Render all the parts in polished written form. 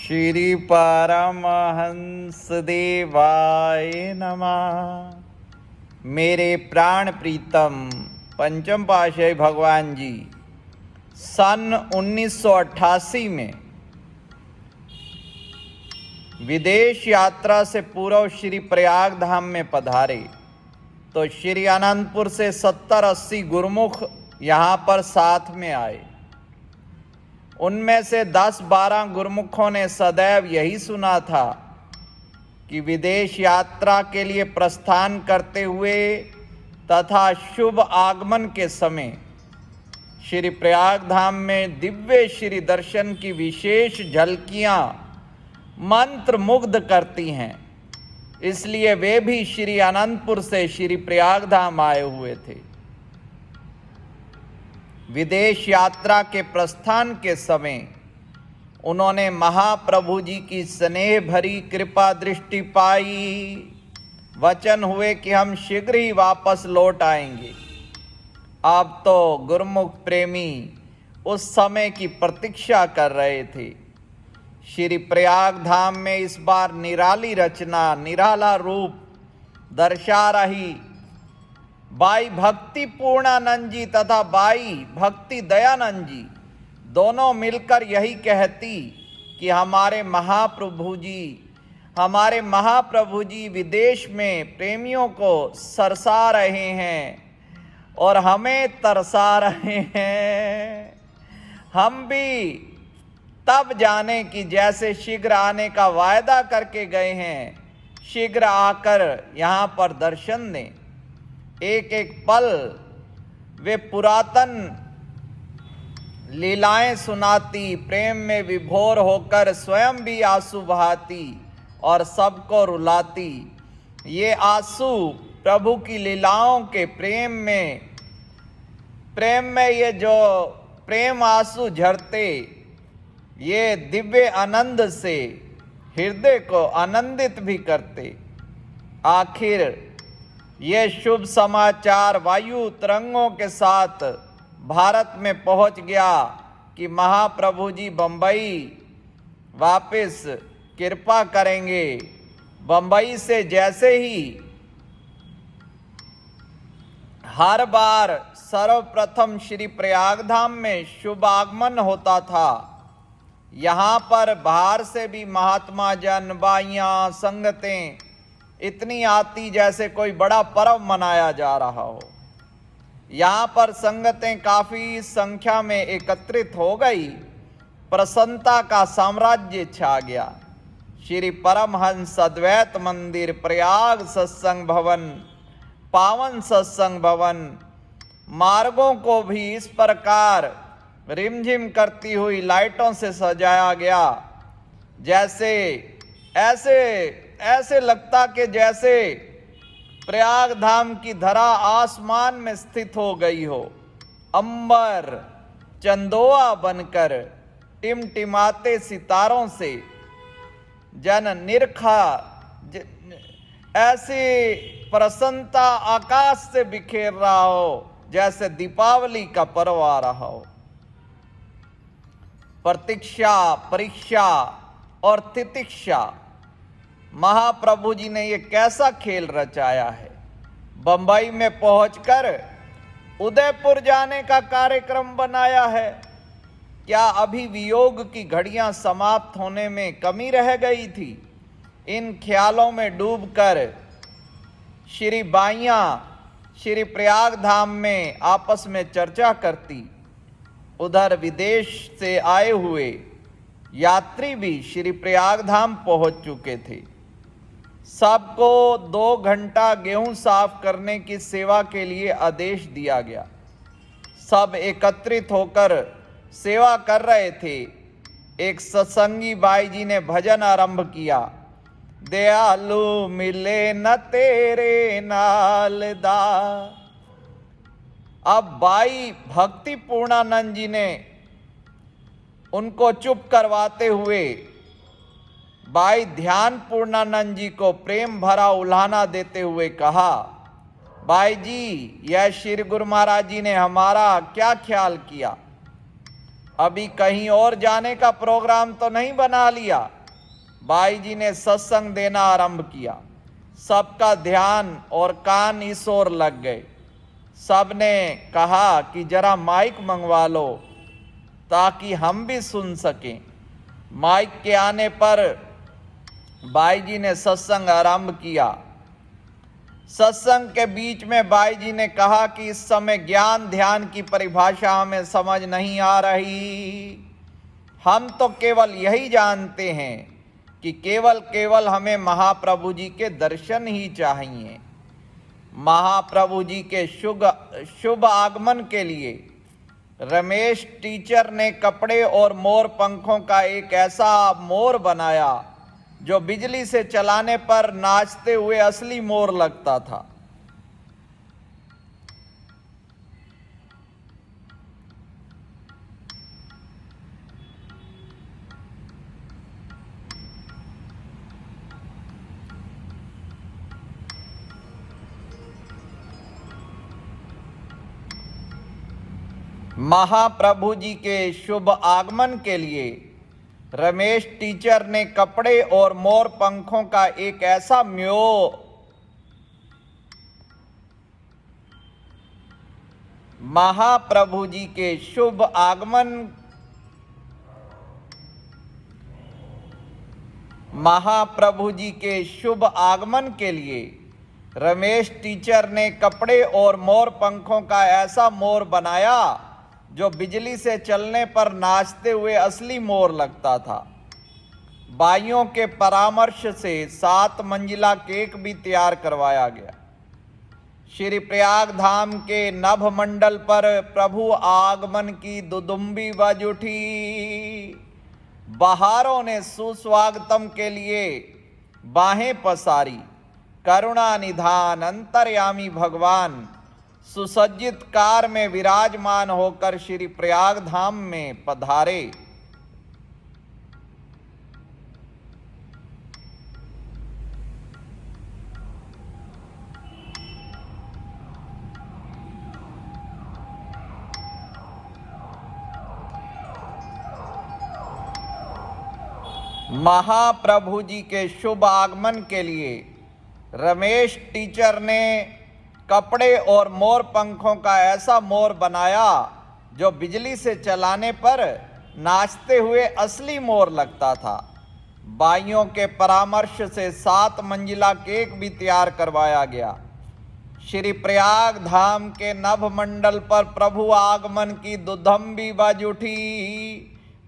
श्री परमहंस देवाय नमः। मेरे प्राण प्रीतम पंचम पातशाही भगवान जी सन 1988 में विदेश यात्रा से पूर्व श्री प्रयाग धाम में पधारे तो श्री अनंतपुर से 70-80 गुरुमुख यहाँ पर साथ में आए। उनमें से 10-12 गुरुमुखों ने सदैव यही सुना था कि विदेश यात्रा के लिए प्रस्थान करते हुए तथा शुभ आगमन के समय श्री प्रयाग धाम में दिव्य श्री दर्शन की विशेष झलकियां मंत्र मुग्ध करती हैं। इसलिए वे भी श्री अनंतपुर से श्री प्रयाग धाम आए हुए थे। विदेश यात्रा के प्रस्थान के समय उन्होंने महाप्रभु जी की स्नेह भरी कृपा दृष्टि पाई। वचन हुए कि हम शीघ्र ही वापस लौट आएंगे। अब तो गुरुमुख प्रेमी उस समय की प्रतीक्षा कर रहे थे। श्री प्रयाग धाम में इस बार निराली रचना, निराला रूप दर्शा रही बाई भक्ति पूर्णानंद जी तथा बाई भक्ति दयानंद जी दोनों मिलकर यही कहती कि हमारे महाप्रभु जी विदेश में प्रेमियों को सरसा रहे हैं और हमें तरसा रहे हैं। हम भी तब जाने कि जैसे शीघ्र आने का वायदा करके गए हैं, शीघ्र आकर यहाँ पर दर्शन दें। एक एक पल वे पुरातन लीलाएं सुनाती, प्रेम में विभोर होकर स्वयं भी आंसू बहाती और सबको रुलाती। ये आंसू प्रभु की लीलाओं के प्रेम में ये जो प्रेम आंसू झरते, ये दिव्य आनंद से हृदय को आनंदित भी करते। आखिर ये शुभ समाचार वायु तरंगों के साथ भारत में पहुंच गया कि महाप्रभु जी बंबई वापस कृपा करेंगे। बंबई से जैसे ही हर बार सर्वप्रथम श्री प्रयाग धाम में शुभ आगमन होता था, यहाँ पर बाहर से भी महात्मा जन, बाइयाँ, संगतें इतनी आती जैसे कोई बड़ा पर्व मनाया जा रहा हो। यहाँ पर संगतें काफ़ी संख्या में एकत्रित हो गई। प्रसन्नता का साम्राज्य छा गया। श्री परमहंस अद्वैत मंदिर, प्रयाग सत्संग भवन, पावन सत्संग भवन, मार्गों को भी इस प्रकार रिमझिम करती हुई लाइटों से सजाया गया जैसे ऐसे लगता कि जैसे प्रयाग धाम की धरा आसमान में स्थित हो गई हो। अंबर चंदोआ बनकर टिमटिमाते सितारों से जन निरखा ऐसी प्रसन्नता आकाश से बिखेर रहा हो जैसे दीपावली का पर्व आ रहा हो। प्रतीक्षा, परीक्षा और तितिक्षा, महाप्रभु जी ने ये कैसा खेल रचाया है। बंबई में पहुंचकर उदयपुर जाने का कार्यक्रम बनाया है। क्या अभी वियोग की घड़ियां समाप्त होने में कमी रह गई थी? इन ख्यालों में डूबकर श्री बाइयाँ श्री प्रयाग धाम में आपस में चर्चा करती। उधर विदेश से आए हुए यात्री भी श्री प्रयाग धाम पहुंच चुके थे। सबको 2 घंटा गेहूं साफ करने की सेवा के लिए आदेश दिया गया। सब एकत्रित होकर सेवा कर रहे थे। एक सत्संगी बाई जी ने भजन आरंभ किया, दयालु मिले न तेरे नाल दा। अब बाई भक्ति पूर्णानंद जी ने उनको चुप करवाते हुए बाई ध्यान पूर्णानंद जी को प्रेम भरा उल्हाना देते हुए कहा, बाई जी, यह श्री गुरु महाराज जी ने हमारा क्या ख्याल किया? अभी कहीं और जाने का प्रोग्राम तो नहीं बना लिया? बाई जी ने सत्संग देना आरंभ किया। सबका ध्यान और कान इस ओर लग गए। सब ने कहा कि जरा माइक मंगवा लो ताकि हम भी सुन सकें। माइक के आने पर बाई जी ने सत्संग आरंभ किया। सत्संग के बीच में बाई जी ने कहा कि इस समय ज्ञान ध्यान की परिभाषा हमें समझ नहीं आ रही। हम तो केवल यही जानते हैं कि केवल हमें महाप्रभु जी के दर्शन ही चाहिए। महाप्रभु जी के शुभ आगमन के लिए रमेश टीचर ने कपड़े और मोर पंखों का एक ऐसा मोर बनाया जो बिजली से चलाने पर नाचते हुए असली मोर लगता था। महाप्रभु जी के शुभ आगमन के लिए रमेश टीचर ने कपड़े और मोर पंखों का एक ऐसा महाप्रभु जी के शुभ आगमन महाप्रभु जी के शुभ आगमन के लिए रमेश टीचर ने कपड़े और मोर पंखों का ऐसा मोर बनाया जो बिजली से चलने पर नाचते हुए असली मोर लगता था। बाइयों के परामर्श से 7 मंजिला केक भी तैयार करवाया गया। श्री प्रयाग धाम के नभ मंडल पर प्रभु आगमन की दुदुम्बी बज उठी। बहारों ने सुस्वागतम के लिए बाहें पसारी। करुणा निधान अंतर्यामी भगवान सुसज्जित कार में विराजमान होकर श्री प्रयाग धाम में पधारे। महाप्रभु जी के शुभ आगमन के लिए रमेश टीचर ने कपड़े और मोर पंखों का ऐसा मोर बनाया जो बिजली से चलाने पर नाचते हुए असली मोर लगता था। बाइयों के परामर्श से 7 मंजिला केक भी तैयार करवाया गया। श्री प्रयाग धाम के नभ मंडल पर प्रभु आगमन की दुधम्बी बज उठी।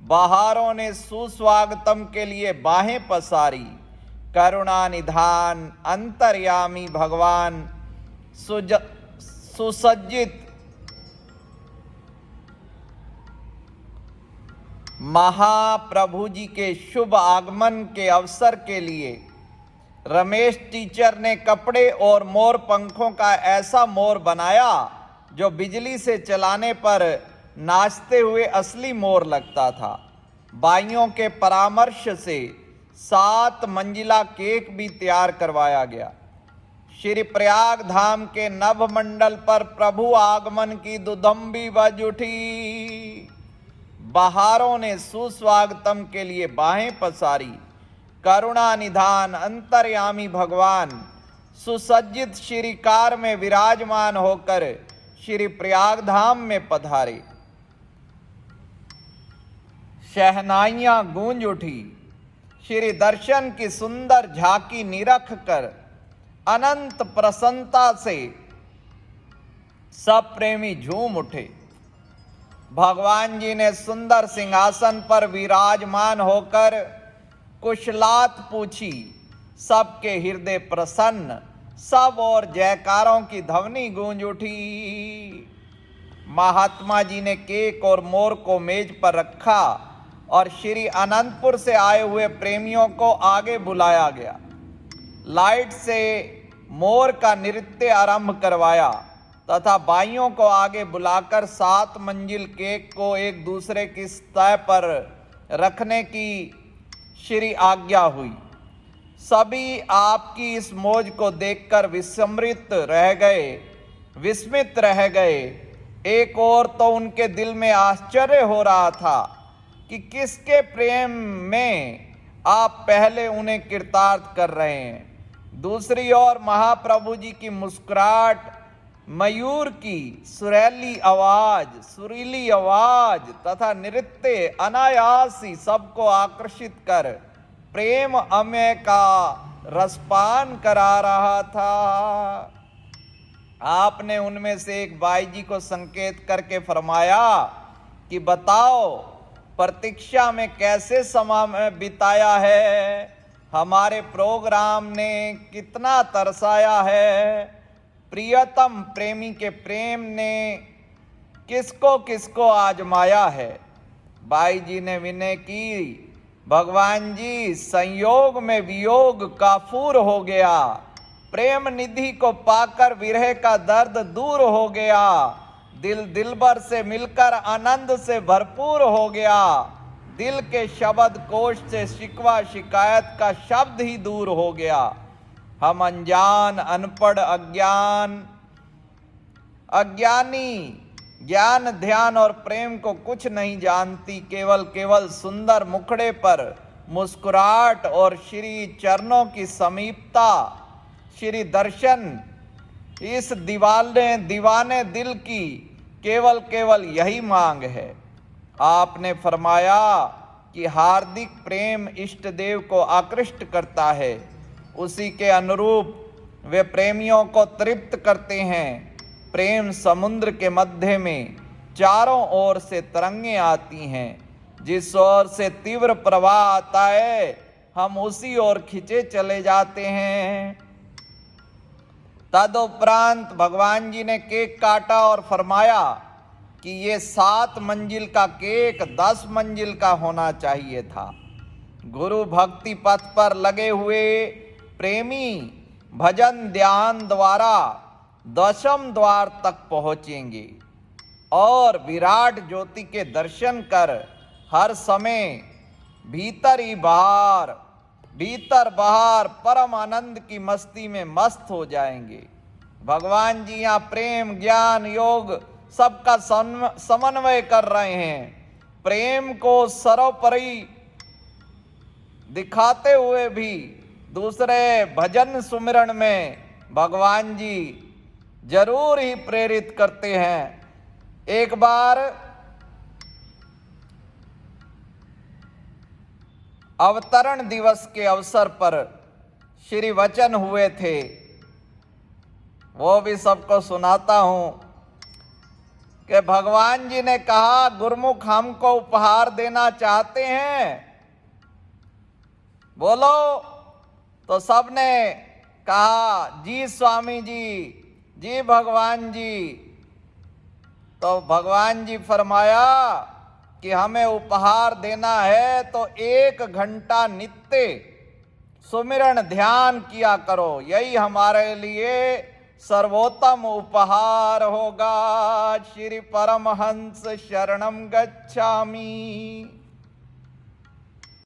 बहारों ने सुस्वागतम के लिए बाहें पसारी। करुणा निधान अंतर्यामी भगवान सुसज्जित महाप्रभु जी के शुभ आगमन के अवसर के लिए रमेश टीचर ने कपड़े और मोर पंखों का ऐसा मोर बनाया जो बिजली से चलाने पर नाचते हुए असली मोर लगता था। बाइयों के परामर्श से 7 मंजिला केक भी तैयार करवाया गया। श्री प्रयाग धाम के नभ मंडल पर प्रभु आगमन की दुधम्बी बज उठी। बहारों ने सुस्वागतम के लिए बाहें पसारी। करुणा निधान अंतर्यामी भगवान सुसज्जित श्री कार में विराजमान होकर श्री प्रयाग धाम में पधारे। शहनाइयां गूंज उठी। श्री दर्शन की सुंदर झांकी निरख कर अनंत प्रसन्नता से सब प्रेमी झूम उठे। भगवान जी ने सुंदर सिंहासन पर विराजमान होकर कुशलात पूछी। सबके हृदय प्रसन्न, सब और जयकारों की ध्वनि गूंज उठी। महात्मा जी ने केक और मोर को मेज पर रखा और श्री अनंतपुर से आए हुए प्रेमियों को आगे बुलाया गया। लाइट से मोर का नृत्य आरंभ करवाया तथा बाइयों को आगे बुलाकर 7 मंजिल केक को एक दूसरे की सतह पर रखने की श्री आज्ञा हुई। सभी आपकी इस मौज को देखकर विस्मित रह गए। एक और तो उनके दिल में आश्चर्य हो रहा था कि किसके प्रेम में आप पहले उन्हें कृतार्थ कर रहे हैं। दूसरी ओर महाप्रभु जी की मुस्कुराहट, मयूर की सुरीली आवाज तथा नृत्य अनायास ही सबको आकर्षित कर प्रेम अमय का रसपान करा रहा था। आपने उनमें से एक बाई जी को संकेत करके फरमाया कि बताओ प्रतीक्षा में कैसे समय बिताया है, हमारे प्रोग्राम ने कितना तरसाया है, प्रियतम प्रेमी के प्रेम ने किसको किसको आजमाया है। बाई जी ने विनय की, भगवान जी संयोग में वियोग काफूर हो गया, प्रेम निधि को पाकर विरह का दर्द दूर हो गया, दिलबर से मिलकर आनंद से भरपूर हो गया, दिल के शब्द कोश से शिकवा शिकायत का शब्द ही दूर हो गया। हम अनजान अनपढ़ अज्ञानी ज्ञान ध्यान और प्रेम को कुछ नहीं जानती, केवल सुंदर मुखड़े पर मुस्कुराहट और श्री चरणों की समीपता, श्री दर्शन, इस दीवाने दिल की केवल यही मांग है। आपने फरमाया कि हार्दिक प्रेम इष्ट देव को आकृष्ट करता है, उसी के अनुरूप वे प्रेमियों को तृप्त करते हैं। प्रेम समुद्र के मध्य में चारों ओर से तरंगें आती हैं, जिस ओर से तीव्र प्रवाह आता है हम उसी ओर खिंचे चले जाते हैं। तदुपरांत भगवान जी ने केक काटा और फरमाया कि ये 7 मंजिल का केक 10 मंजिल का होना चाहिए था। गुरु भक्ति पथ पर लगे हुए प्रेमी भजन ध्यान द्वारा 10वें द्वार तक पहुंचेंगे और विराट ज्योति के दर्शन कर हर समय भीतर बाहर परम आनंद की मस्ती में मस्त हो जाएंगे। भगवान जी यहाँ प्रेम ज्ञान योग सबका समन्वय कर रहे हैं। प्रेम को सर्वोपरि दिखाते हुए भी दूसरे भजन सुमिरन में भगवान जी जरूर ही प्रेरित करते हैं। एक बार अवतरण दिवस के अवसर पर श्री वचन हुए थे, वो भी सबको सुनाता हूं कि भगवान जी ने कहा, गुरुमुख हमको उपहार देना चाहते हैं, बोलो। तो सबने कहा जी स्वामी जी भगवान जी। तो भगवान जी फरमाया कि हमें उपहार देना है तो 1 घंटा नित्य सुमिरन ध्यान किया करो, यही हमारे लिए सर्वोत्तम उपहार होगा। श्री परमहंस शरणम गच्छामि।